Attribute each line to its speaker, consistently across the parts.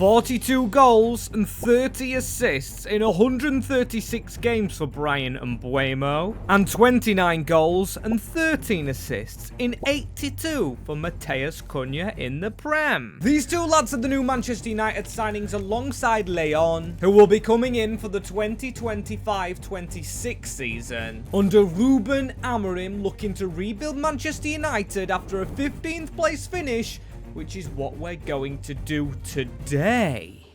Speaker 1: 42 goals and 30 assists in 136 games for Bryan Mbeumo, and 29 goals and 13 assists in 82 for Matheus Cunha in the Prem. These two lads are the new Manchester United signings alongside Leon, who will be coming in for the 2025-26 season under Ruben Amorim, looking to rebuild Manchester United after a 15th place finish, which is what we're going to do today.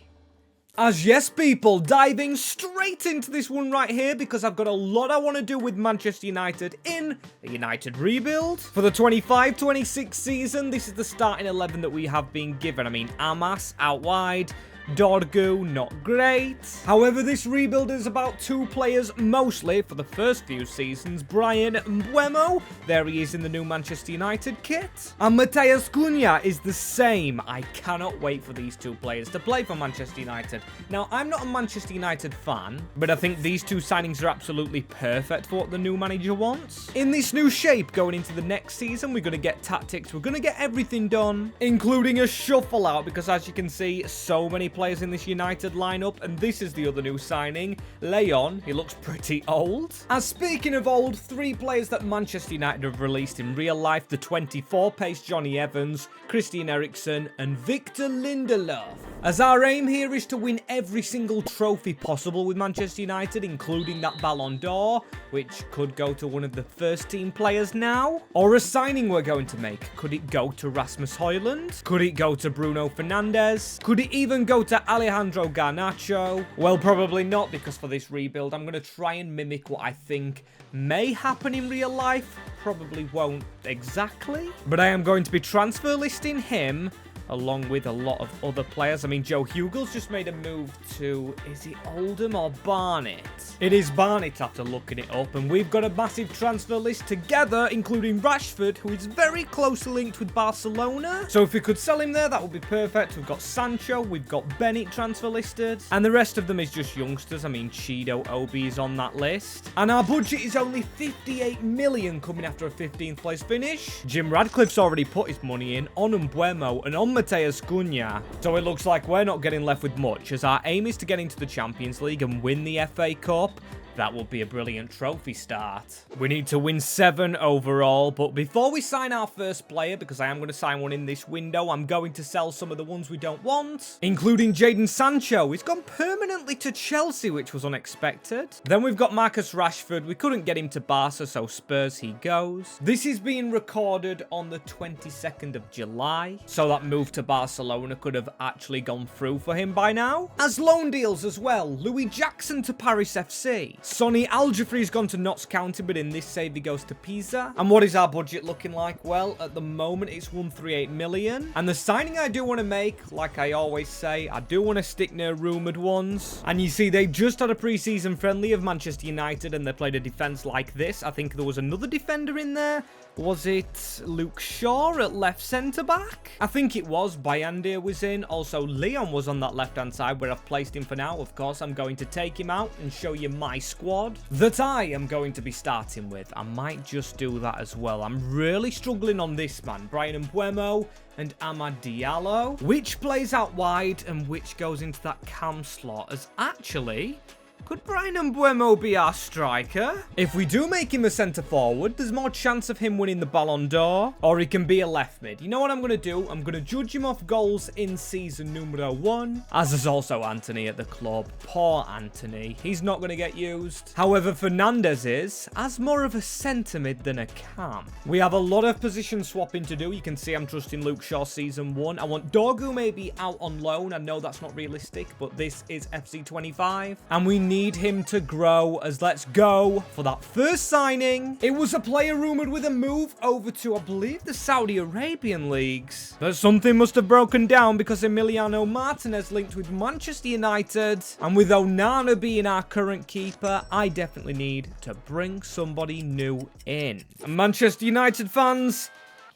Speaker 1: As yes, people, diving straight into this one right here because I've got a lot I want to do with Manchester United in the United rebuild. For the 25-26 season, this is the starting 11 that we have been given. I mean, Amas out wide, Dorgu, not great. However, this rebuild is about two players mostly for the first few seasons. Bryan Mbeumo, there he is in the new Manchester United kit. And Matheus Cunha is the same. I cannot wait for these two players to play for Manchester United. Now, I'm not a Manchester United fan, but I think these two signings are absolutely perfect for what the new manager wants. In this new shape going into the next season, we're going to get tactics, we're going to get everything done, including a shuffle out, because as you can see, so many players in this United lineup, and this is the other new signing, Leon. He looks pretty old. As speaking of old, three players that Manchester United have released in real life: the 24-pace Johnny Evans, Christian Eriksen, and Victor Lindelof. As our aim here is to win every single trophy possible with Manchester United, including that Ballon d'Or, which could go to one of the first team players now, or a signing we're going to make. Could it go to Rasmus Højlund? Could it go to Bruno Fernandes? Could it even go to Alejandro Garnacho? Well, probably not, because for this rebuild, I'm going to try and mimic what I think may happen in real life. Probably won't exactly, but I am going to be transfer listing him along with a lot of other players. I mean, Joe Hugel's just made a move to, is it Oldham or Barnet? It is Barnet after looking it up, and we've got a massive transfer list together, including Rashford, who is very closely linked with Barcelona. So if we could sell him there, that would be perfect. We've got Sancho, we've got Bennett transfer listed, and the rest of them is just youngsters. I mean, Chido Obi is on that list. And our budget is only 58 million coming after a 15th place finish. Jim Radcliffe's already put his money in on Mbeumo and on Matheus Cunha, so it looks like we're not getting left with much, as our aim is to get into the Champions League and win the FA Cup. That would be a brilliant trophy start. We need to win 7 overall, but before we sign our first player, because I am going to sign one in this window, I'm going to sell some of the ones we don't want, including Jadon Sancho. He's gone permanently to Chelsea, which was unexpected. Then we've got Marcus Rashford. We couldn't get him to Barca, so Spurs he goes. This is being recorded on the 22nd of July, so that move to Barcelona could have actually gone through for him by now. As loan deals as well, Louis Jackson to Paris FC. Sonny Al-Jafri's gone to Notts County, but in this save he goes to Pisa. And what is our budget looking like? Well, at the moment it's 138 million. And the signing I do want to make, like I always say, I do want to stick near rumoured ones. And you see, they just had a pre-season friendly of Manchester United, and they played a defence like this. I think there was another defender in there. Was it Luke Shaw at left centre-back? I think it was. Bayandir was in. Also, Leon was on that left-hand side where I've placed him for now. Of course, I'm going to take him out and show you my squad that I am going to be starting with. I might just do that as well. I'm really struggling on this man. Bryan Mbeumo and Amad Diallo. Which plays out wide and which goes into that cam slot? As actually, could Bryan Mbeumo be our striker? If we do make him a centre-forward, there's more chance of him winning the Ballon d'Or, or he can be a left mid. You know what I'm going to do? I'm going to judge him off goals in season numero 1, as is also Anthony at the club. Poor Anthony. He's not going to get used. However, Fernandes is, as more of a centre mid than a cam. We have a lot of position swapping to do. You can see I'm trusting Luke Shaw season 1. I want Dorgu maybe out on loan. I know that's not realistic, but this is FC25, and we need him to grow. As let's go for that first signing. It was a player rumoured with a move over to, I believe, the Saudi Arabian leagues, but something must have broken down, because Emiliano Martinez linked with Manchester United, and with Onana being our current keeper, I definitely need to bring somebody new in. And Manchester United fans,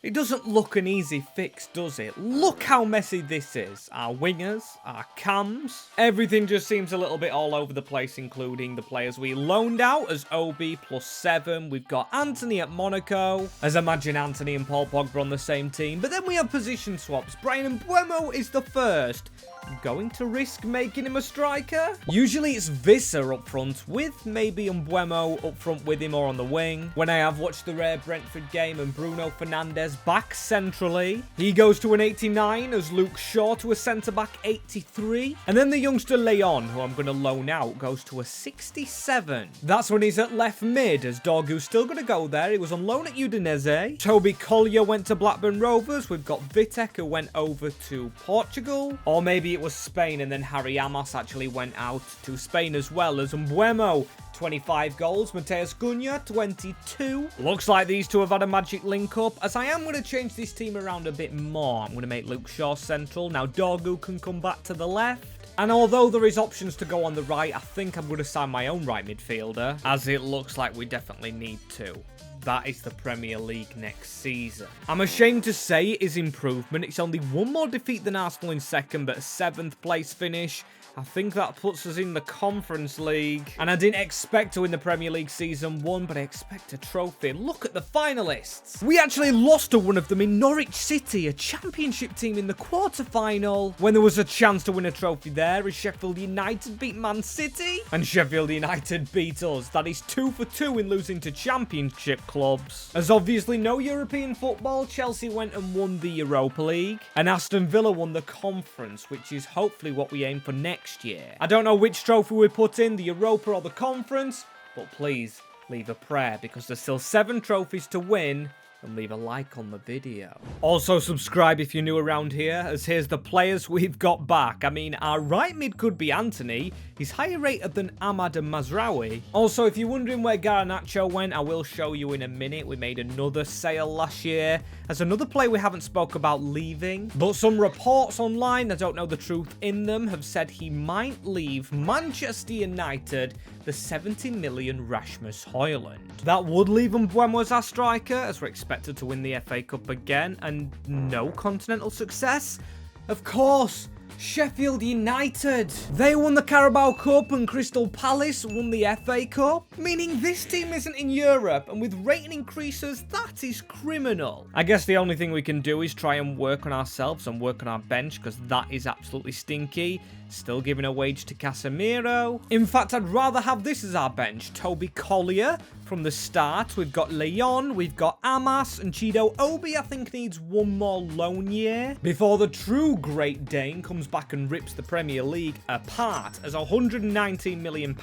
Speaker 1: It doesn't look an easy fix, does it? Look how messy this is. Our wingers, our cams, everything just seems a little bit all over the place, including the players we loaned out as OB +7. We've got Anthony at Monaco, as imagine Anthony and Paul Pogba on the same team. But then we have position swaps. Brian Mbeumo is the first. I'm going to risk making him a striker. Usually it's Visser up front with maybe Mbeumo up front with him or on the wing. When I have watched the rare Brentford game and Bruno Fernandes back centrally, he goes to an 89 as Luke Shaw to a centre-back 83. And then the youngster Leon, who I'm going to loan out, goes to a 67. That's when he's at left mid as Dorgu's still going to go there. He was on loan at Udinese. Toby Collier went to Blackburn Rovers. We've got Vitek who went over to Portugal. Or maybe it was Spain and then Harry Amos actually went out to Spain as well as Mbeumo. 25 goals, Mateus Cunha, 22. Looks like these two have had a magic link-up, as I am going to change this team around a bit more. I'm going to make Luke Shaw central. Now Dorgu can come back to the left. And although there is options to go on the right, I think I'm going to sign my own right midfielder, as it looks like we definitely need to. That is the Premier League next season. I'm ashamed to say it is improvement. It's only one more defeat than Arsenal in second, but a 7th place finish. I think that puts us in the Conference League. And I didn't expect to win the Premier League Season 1, but I expect a trophy. Look at the finalists. We actually lost to one of them in Norwich City, a championship team in the quarter-final, when there was a chance to win a trophy there, as Sheffield United beat Man City. And Sheffield United beat us. That is 2 for 2 in losing to championship clubs. As obviously no European football, Chelsea went and won the Europa League. And Aston Villa won the Conference, which is hopefully what we aim for next year. I don't know which trophy we put in, the Europa or the Conference, but please leave a prayer because there's still 7 trophies to win. And leave a like on the video. Also subscribe if you're new around here, as here's the players we've got back. I mean, our right mid could be Anthony. He's higher rated than Ahmad and Mazraoui. Also, if you're wondering where Garnacho went, I will show you in a minute. We made another sale last year. There's another player we haven't spoke about leaving, but some reports online, I don't know the truth in them, have said he might leave Manchester United, the 70 million Rasmus Højlund. That would leave Mbeumo as our striker, as we're expected to win the FA Cup again, and no continental success. Of course, Sheffield United. They won the Carabao Cup and Crystal Palace won the FA Cup, meaning this team isn't in Europe, and with rating increases, that is criminal. I guess the only thing we can do is try and work on ourselves and work on our bench, because that is absolutely stinky. Still giving a wage to Casemiro. In fact, I'd rather have this as our bench. Toby Collier from the start. We've got Leon, we've got Amas, and Chido Obi, I think, needs one more loan year before the true Great Dane comes back and rips the Premier League apart, as £119 million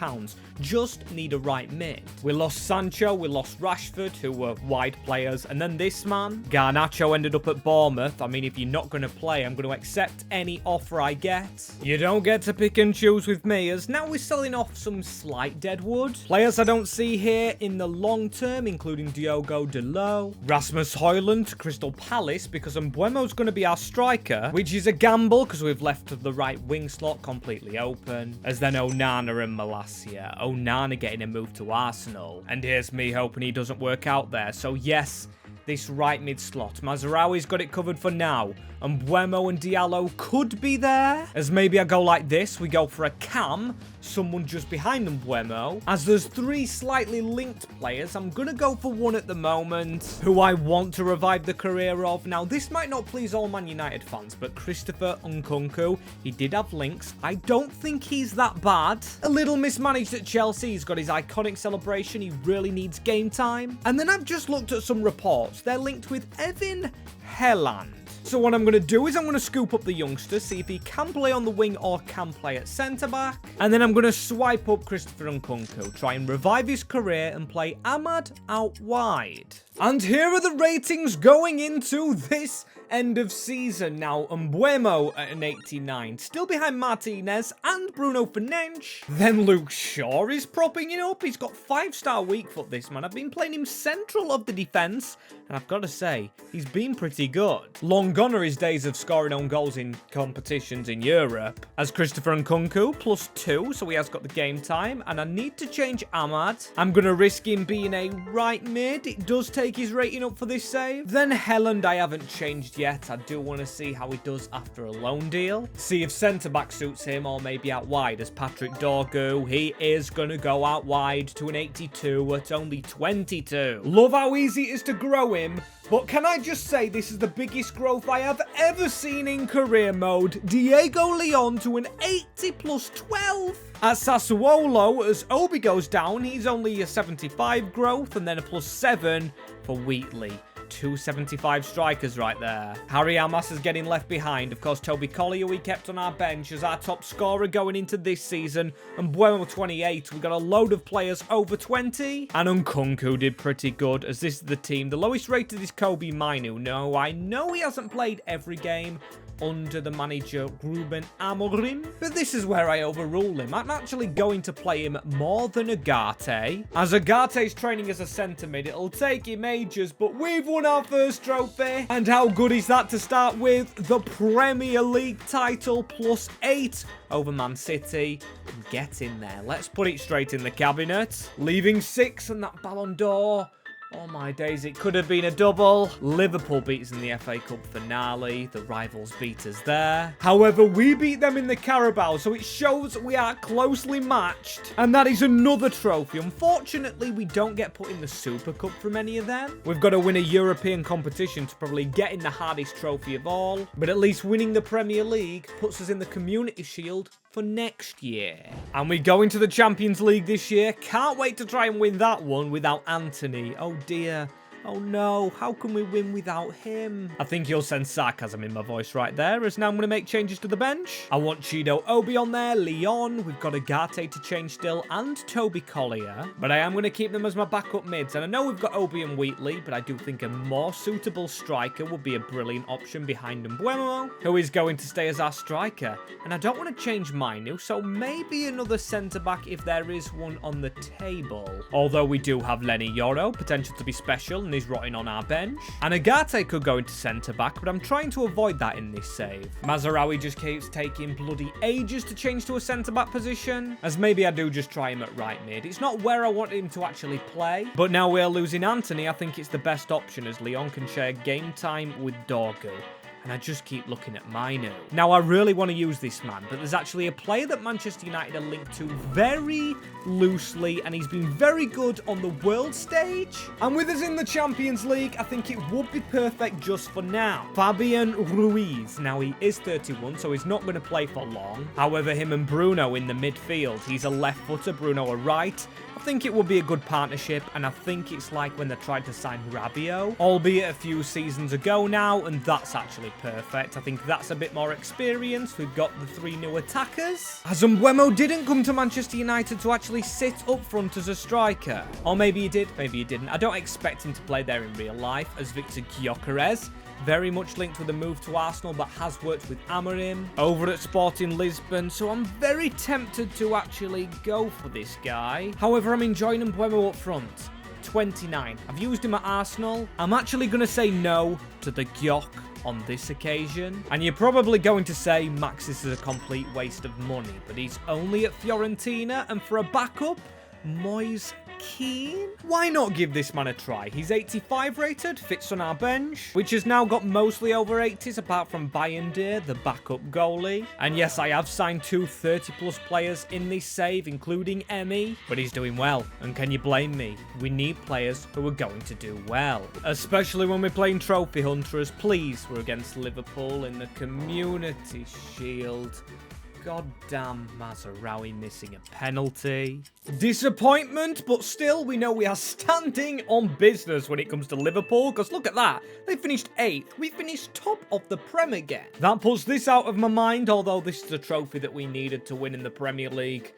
Speaker 1: just need a right mid. We lost Sancho, we lost Rashford, who were wide players, and then this man. Garnacho ended up at Bournemouth. I mean, if you're not going to play, I'm going to accept any offer I get. You don't get to pick and choose with me, as now we're selling off some slight deadwood. Players I don't see here in the long term, including Diogo Dalot, Rasmus Højlund to Crystal Palace, because Mbeumo's going to be our striker, which is a gamble because we've left the right wing slot completely open, as then Onana and Malacia. Onana getting a move to Arsenal, and here's me hoping he doesn't work out there. So yes, this right mid slot, Mazraoui's got it covered for now. And Mbeumo and Diallo could be there, as maybe I go like this. We go for a cam, someone just behind Mbeumo. As there's 3 slightly linked players, I'm going to go for one at the moment, who I want to revive the career of. Now, this might not please all Man United fans, but Christopher Nkunku, he did have links. I don't think he's that bad. A little mismanaged at Chelsea. He's got his iconic celebration. He really needs game time. And then I've just looked at some reports. They're linked with Evan Helland. So what I'm going to do is I'm going to scoop up the youngster, see if he can play on the wing or can play at centre-back. And then I'm going to swipe up Christopher Nkunku, try and revive his career and play Ahmad out wide. And here are the ratings going into this end of season. Now, Mbeumo at an 89, still behind Martinez and Bruno Fernandes. Then Luke Shaw is propping it up. He's got 5-star weak foot, this man. I've been playing him central of the defence, and I've got to say, he's been pretty good. Long gone are his days of scoring own goals in competitions in Europe. As Christopher Nkunku, +2, so he has got the game time, and I need to change Ahmad. I'm going to risk him being a right mid. It does take take his rating up for this save. Then Helland I haven't changed yet. I do want to see how he does after a loan deal. See if centre-back suits him or maybe out wide as Patrick Dorgu. He is going to go out wide to an 82 at only 22. Love how easy it is to grow him. But can I just say this is the biggest growth I have ever seen in career mode. Diego Leon to an 80 plus 12. At Sassuolo, as Obi goes down, he's only a 75 growth and then a plus 7 for Wheatley. 275 strikers right there. Harry Amas is getting left behind. Of course, Toby Collier we kept on our bench as our top scorer going into this season. And Bueno 28, we got a load of players over 20. And Nkunku did pretty good as this is the team. The lowest rated is Kobe Mainu. No, I know he hasn't played every game under the manager Ruben Amorim, but this is where I overrule him. I'm actually going to play him more than Agate. As Agate's training as a centre mid, it'll take him ages, but we've won our first trophy. And how good is that to start with? The Premier League title plus 8 over Man City. Get in there. Let's put it straight in the cabinet. Leaving 6 and that Ballon d'Or. Oh my days, it could have been a double. Liverpool beat us in the FA Cup finale. The rivals beat us there. However, we beat them in the Carabao, so it shows we are closely matched. And that is another trophy. Unfortunately, we don't get put in the Super Cup from any of them. We've got to win a European competition to probably get in the hardest trophy of all. But at least winning the Premier League puts us in the Community Shield for next year. And we go into the Champions League this year. Can't wait to try and win that one without Anthony. Oh dear. Oh no, how can we win without him? I think you'll sense sarcasm in my voice right there, as now I'm going to make changes to the bench. I want Chido Obi on there, Leon, we've got Agate to change still, and Toby Collier. But I am going to keep them as my backup mids. And I know we've got Obi and Wheatley, but I do think a more suitable striker would be a brilliant option behind Mbuemo, who is going to stay as our striker. And I don't want to change Mainu, so maybe another centre-back if there is one on the table. Although we do have Lenny Yoro, potential to be special, and he's rotting on our bench. And Agate could go into centre-back, but I'm trying to avoid that in this save. Mazarawi just keeps taking bloody ages to change to a centre-back position, as maybe I do just try him at right mid. It's not where I want him to actually play, but now we're losing Anthony, I think it's the best option as Leon can share game time with Dorgu. And I just keep looking at Mainu. Now, I really want to use this man, but there's actually a player that Manchester United are linked to very loosely, and he's been very good on the world stage. And with us in the Champions League, I think it would be perfect just for now. Fabian Ruiz. Now, he is 31, so he's not going to play for long. However, him and Bruno in the midfield. He's a left footer, Bruno a right. I think it would be a good partnership, and I think it's like when they tried to sign Rabiot, albeit a few seasons ago now, and that's actually perfect. I think that's a bit more experience. We've got the 3 new attackers. As Mbuemo didn't come to Manchester United to actually sit up front as a striker. Or maybe he did, maybe he didn't. I don't expect him to play there in real life as Victor Gyökeres. Very much linked with a move to Arsenal, but has worked with Amorim over at Sporting Lisbon, so I'm very tempted to actually go for this guy. However, I'm enjoying Mbuemo up front. 29. I've used him at Arsenal. I'm actually going to say no to the Gyök on this occasion. And you're probably going to say, Max, this is a complete waste of money, but he's only at Fiorentina, and for a backup, Moise Keane? Why not give this man a try? He's 85 rated, fits on our bench, which has now got mostly over 80s apart from Bayindir, the backup goalie. And yes, I have signed 2 30-plus players in this save, including Emmy, but he's doing well. And can you blame me? We need players who are going to do well, especially when we're playing Trophy Hunters. Please, we're against Liverpool in the Community Shield. Goddamn Mazarawi missing a penalty. Disappointment, but still we know we are standing on business when it comes to Liverpool, because look at that. They finished 8th. We finished top of the Prem again. That puts this out of my mind, although this is a trophy that we needed to win in the Premier League.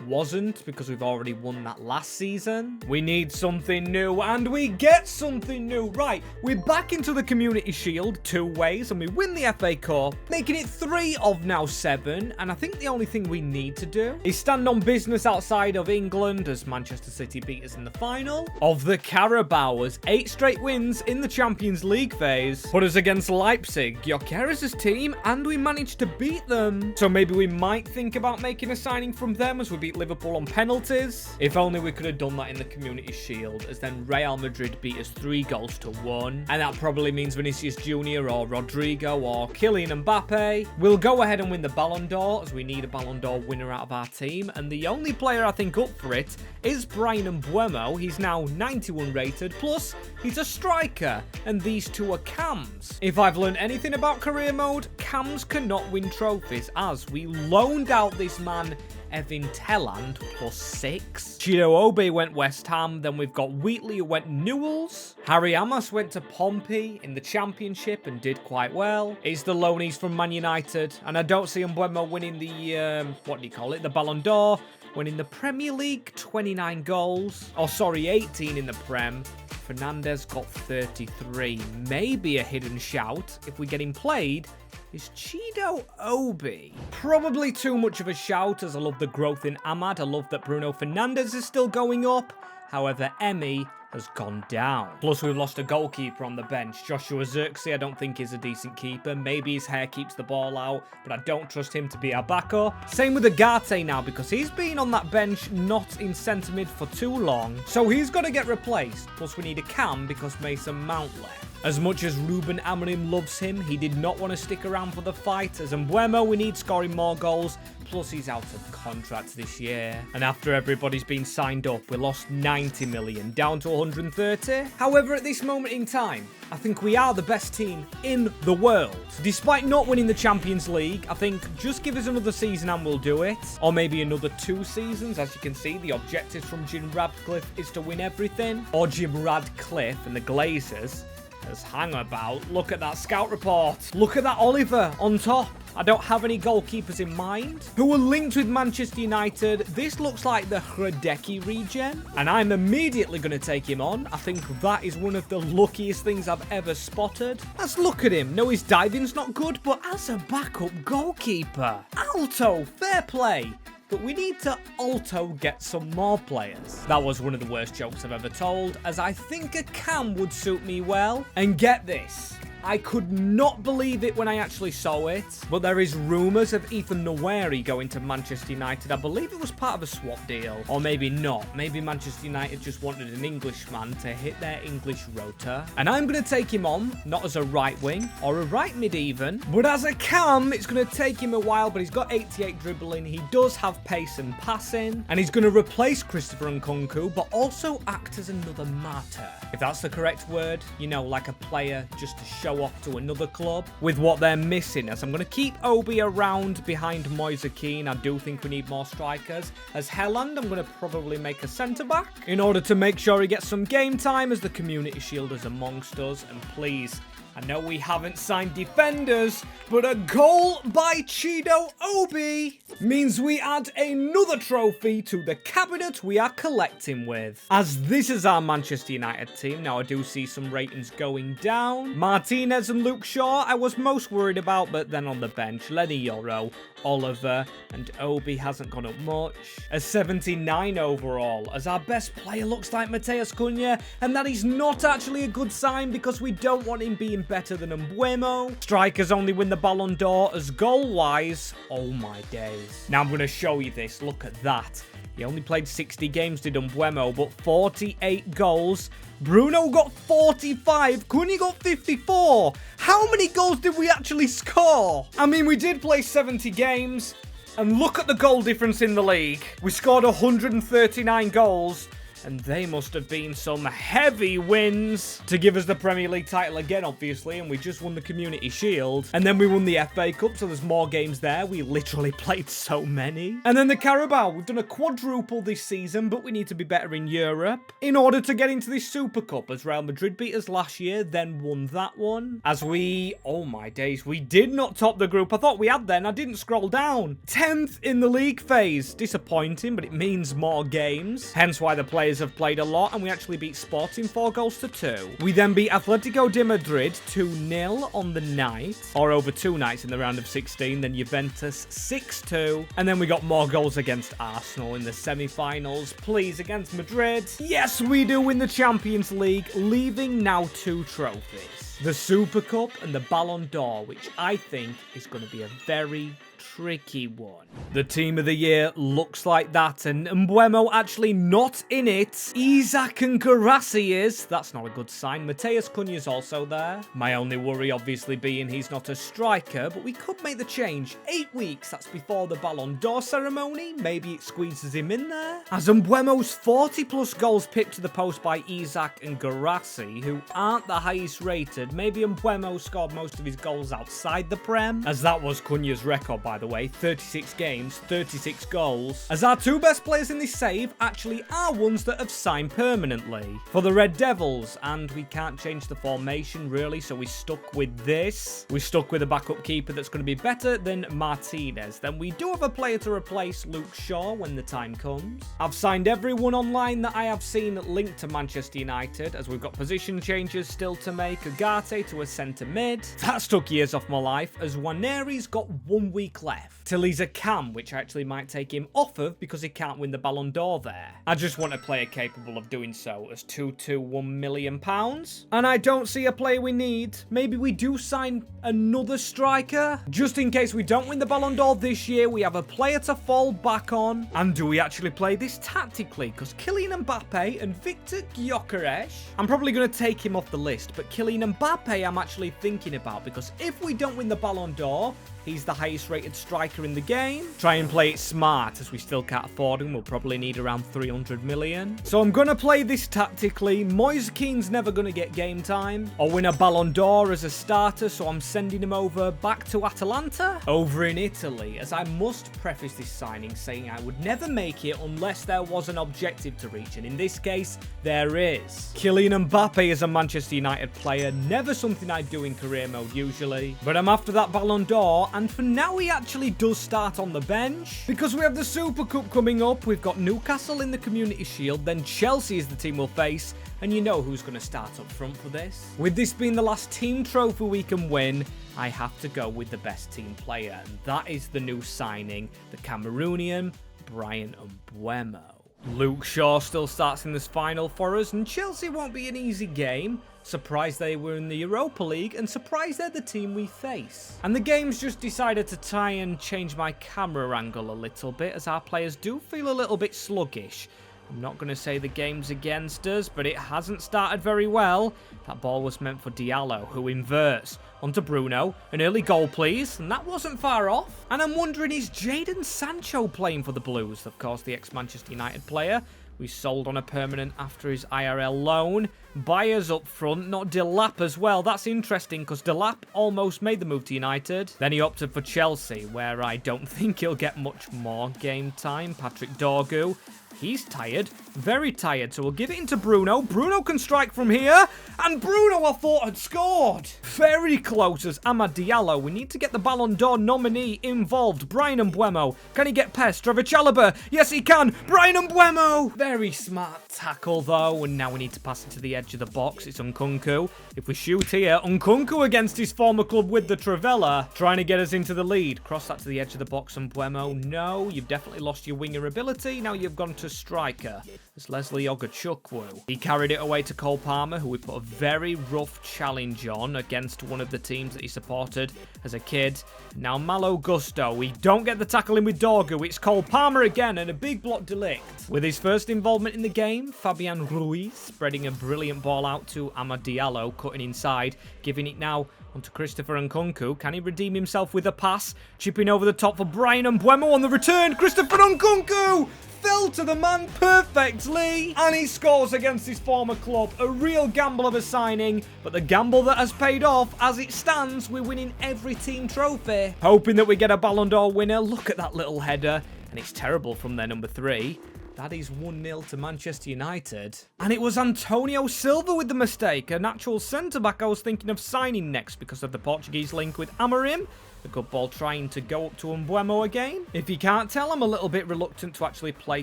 Speaker 1: Wasn't, because we've already won that last season. We need something new, and we get something new. Right, we're back into the Community Shield 2 ways, and we win the FA Cup, making it 3 of now 7. And I think the only thing we need to do is stand on business outside of England, as Manchester City beat us in the final of the Carabao, as 8 straight wins in the Champions League phase put us against Leipzig, Gyökeres' team, and we managed to beat them. So maybe we might think about making a signing from them, as we've beat Liverpool on penalties. If only we could have done that in the Community Shield, as then Real Madrid beat us 3-1. And that probably means Vinicius Jr. or Rodrigo or Kylian Mbappe will go ahead and win the Ballon d'Or, as we need a Ballon d'Or winner out of our team. And the only player I think up for it is Bryan Mbeumo. He's now 91 rated, plus he's a striker, and these two are cams. If I've learned anything about career mode, cams cannot win trophies, as we loaned out this man Evin Telland +6. Chido Obi went West Ham. Then we've got Wheatley who went Newell's. Harry Amos went to Pompey in the Championship and did quite well. It's the loanies from Man United. And I don't see Mbeumo winning the, what do you call it? The Ballon d'Or. Winning the Premier League, 29 goals. Oh, sorry, 18 in the Prem. Fernandez got 33. Maybe a hidden shout if we get him played is Chido Obi. Probably too much of a shout, as I love the growth in Ahmad. I love that Bruno Fernandes is still going up. However, Emi has gone down. Plus, we've lost a goalkeeper on the bench. Joshua Zirkzee, I don't think is a decent keeper. Maybe his hair keeps the ball out, but I don't trust him to be our backup. Same with Agate now, because he's been on that bench, not in centre mid for too long. So he's got to get replaced. Plus, we need a cam because Mason Mount left. As much as Ruben Amorim loves him, he did not want to stick around for the fight. As Mbeumo, we need scoring more goals. Plus, he's out of contract this year. And after everybody's been signed up, we lost 90 million, down to 130. However, at this moment in time, I think we are the best team in the world. Despite not winning the Champions League, I think just give us another season and we'll do it. Or maybe another 2 seasons. As you can see, the objective from Jim Radcliffe is to win everything. Or Jim Radcliffe and the Glazers has hung about. Look at that scout report. Look at that Oliver on top. I don't have any goalkeepers in mind who are linked with Manchester United. This looks like the Hradecki regen, and I'm immediately going to take him on. I think that is one of the luckiest things I've ever spotted. Let's look at him. No, his diving's not good, but as a backup goalkeeper, Alto, fair play. But we need to also get some more players. That was one of the worst jokes I've ever told, as I think a cam would suit me well. And get this, I could not believe it when I actually saw it, but there is rumours of Ethan Nwaneri going to Manchester United. I believe it was part of a swap deal, or maybe not. Maybe Manchester United just wanted an Englishman to hit their English rota. And I'm going to take him on, not as a right wing, or a right mid even, but as a cam. It's going to take him a while, but he's got 88 dribbling. He does have pace and passing, and he's going to replace Christopher Nkunku, but also act as another martyr. If that's the correct word, you know, like a player just to show off to another club with what they're missing. As I'm going to keep Obi around behind Moise Kean. I do think we need more strikers. As Helland, I'm going to probably make a centre-back in order to make sure he gets some game time, as the Community Shield is amongst us. And please, I know we haven't signed defenders, but a goal by Chido Obi means we add another trophy to the cabinet we are collecting with. As this is our Manchester United team. Now, I do see some ratings going down. Martinez and Luke Shaw I was most worried about, but then on the bench, Lenny Yoro, Oliver, and Obi hasn't gone up much. A 79 overall, as our best player looks like Mateus Cunha, and that is not actually a good sign because we don't want him being better than Mbeumo. Strikers only win the Ballon d'Or, as goal-wise, oh my days. Now I'm going to show you this. Look at that. He only played 60 games, did Mbeumo, but 48 goals. Bruno got 45. Cunha got 54. How many goals did we actually score? I mean, we did play 70 games. And look at the goal difference in the league. We scored 139 goals. And they must have been some heavy wins to give us the Premier League title again, obviously. And we just won the Community Shield. And then we won the FA Cup, so there's more games there. We literally played so many. And then the Carabao. We've done a quadruple this season, but we need to be better in Europe in order to get into this Super Cup, as Real Madrid beat us last year, then won that one. As we, oh my days, we did not top the group. I thought we had then. I didn't scroll down. 10th in the league phase. Disappointing, but it means more games. Hence why the players have played a lot, and we actually beat Sporting 4-2. We then beat Atletico de Madrid 2-0 on the night, or over 2 nights in the round of 16, then Juventus 6-2, and then we got more goals against Arsenal in the semi-finals. Please, against Madrid. Yes, we do win the Champions League, leaving now 2 trophies. The Super Cup and the Ballon d'Or, which I think is going to be a very tricky one. The team of the year looks like that, and Mbeumo actually not in it. Isaac and Guirassy is. That's not a good sign. Mateus Cunha's also there. My only worry obviously being he's not a striker, but we could make the change. 8 weeks, that's before the Ballon d'Or ceremony. Maybe it squeezes him in there. As Mbeumo's 40+ goals pipped to the post by Isaac and Guirassy, who aren't the highest rated. Maybe Mbeumo scored most of his goals outside the Prem, as that was Cunha's record, by the way. 36 games, 36 goals. As our 2 best players in this save actually are ones that have signed permanently for the Red Devils, and we can't change the formation really, so we stuck with this. We stuck with a backup keeper that's going to be better than Martinez. Then we do have a player to replace Luke Shaw when the time comes. I've signed everyone online that I have seen linked to Manchester United, as we've got position changes still to make. Ugarte to a centre mid. That's took years off my life, as Waneri's got 1 week left till he's a cam, which actually might take him off of because he can't win the Ballon d'Or there. I just want a player capable of doing so, as 221 million pounds. And I don't see a player we need. Maybe we do sign another striker, just in case we don't win the Ballon d'Or this year. We have a player to fall back on. And do we actually play this tactically? Because Kylian Mbappe and Victor Gyökeres, I'm probably going to take him off the list, but Kylian Mbappe I'm actually thinking about, because if we don't win the Ballon d'Or, he's the highest rated striker in the game. Try and play it smart, as we still can't afford him. We'll probably need around 300 million. So I'm going to play this tactically. Moise Kean's never going to get game time or win a Ballon d'Or as a starter, so I'm sending him over back to Atalanta over in Italy, as I must preface this signing saying I would never make it unless there was an objective to reach, and in this case, there is. Kylian Mbappe is a Manchester United player, never something I do in career mode usually, but I'm after that Ballon d'Or. And for now, he actually does start on the bench, because we have the Super Cup coming up. We've got Newcastle in the Community Shield, then Chelsea is the team we'll face, and you know who's going to start up front for this. With this being the last team trophy we can win, I have to go with the best team player, and that is the new signing, the Cameroonian Bryan Mbeumo. Luke Shaw still starts in this final for us, and Chelsea won't be an easy game. Surprised they were in the Europa League, and surprised they're the team we face. And the game's just decided to try and change my camera angle a little bit, as our players do feel a little bit sluggish. I'm not going to say the game's against us, but it hasn't started very well. That ball was meant for Diallo, who inverts onto Bruno. An early goal, please, and that wasn't far off. And I'm wondering, is Jadon Sancho playing for the Blues? Of course, the ex-Manchester United player. We sold on a permanent after his IRL loan. Buyers up front, not Delap as well. That's interesting, because Delap almost made the move to United. Then he opted for Chelsea, where I don't think he'll get much more game time. Patrick Dorgu, he's tired, very tired, so we'll give it into Bruno. Bruno can strike from here, and Bruno I thought had scored. Very close as Amad Diallo. We need to get the Ballon d'Or nominee involved. Bryan Mbeumo, can he get past Trevor Chalobah? Yes, he can. Bryan Mbeumo. Very smart tackle, though, and now we need to pass it to the edge of the box. It's Nkunku. If we shoot here, Nkunku against his former club with the Travella, trying to get us into the lead. Cross that to the edge of the box, Mbeumo. No, you've definitely lost your winger ability. Now you've gone to striker. It's Leslie Ogachukwu. He carried it away to Cole Palmer, who we put a very rough challenge on against one of the teams that he supported as a kid. Now Malo Gusto. We don't get the tackle in with Dorgu. It's Cole Palmer again, and a big block delict. With his first involvement in the game, Fabian Ruiz spreading a brilliant ball out to Amad Diallo, cutting inside, giving it now onto Christopher Nkunku. Can he redeem himself with a pass? Chipping over the top for Bryan Mbeumo on the return. Christopher Nkunku fell to the man perfectly, and he scores against his former club. A real gamble of a signing, but the gamble that has paid off. As it stands, we're winning every team trophy. Hoping that we get a Ballon d'Or winner. Look at that little header, and it's terrible from their number 3. That is 1-0 to Manchester United. And it was Antonio Silva with the mistake. An actual centre-back I was thinking of signing next because of the Portuguese link with Amorim. The good ball trying to go up to Mbeumo again. If you can't tell, I'm a little bit reluctant to actually play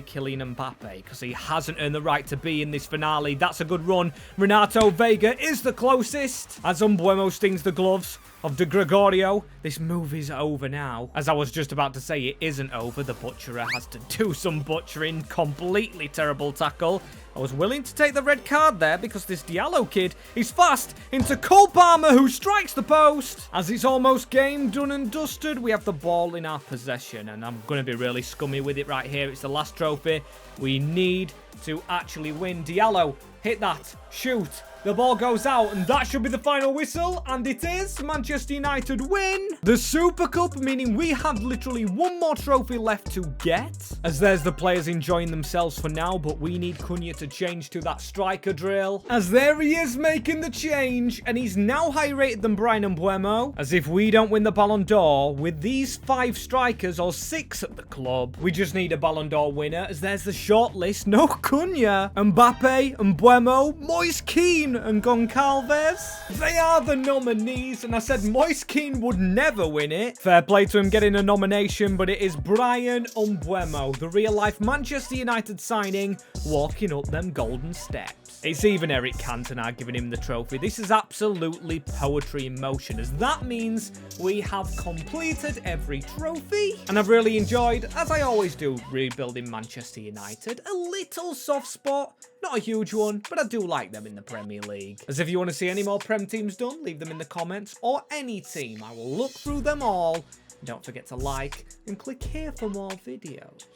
Speaker 1: Kylian Mbappe because he hasn't earned the right to be in this finale. That's a good run. Renato Vega is the closest. As Mbeumo stings the gloves of De Gregorio. This move is over now. As I was just about to say, it isn't over. The butcherer has to do some butchering. Completely terrible tackle. I was willing to take the red card there because this Diallo kid is fast into Cole Palmer, who strikes the post. As it's almost game done and dusted, we have the ball in our possession, and I'm going to be really scummy with it right here. It's the last trophy. We need to actually win. Diallo, hit that, shoot. The ball goes out, and that should be the final whistle, and it is. Manchester United win the Super Cup, meaning we have literally one more trophy left to get. As there's the players enjoying themselves for now, but we need Cunha to change to that striker drill. As there he is making the change, and he's now higher rated than Bryan Mbeumo. As if we don't win the Ballon d'Or with these 5 strikers or 6 at the club, we just need a Ballon d'Or winner. As there's the short list, no Cunha, Mbappe, Mbeumo, Moise Kean, and Goncalves. They are the nominees, and I said Moise Kean would never win it. Fair play to him getting a nomination, but it is Bryan Mbeumo, the real-life Manchester United signing, walking up them golden steps. It's even Eric Cantona giving him the trophy. This is absolutely poetry in motion, as that means we have completed every trophy. And I've really enjoyed, as I always do, rebuilding Manchester United. A little soft spot. Not a huge one, but I do like them in the Premier League. As if you want to see any more Prem teams done, leave them in the comments, or any team. I will look through them all. Don't forget to like and click here for more videos.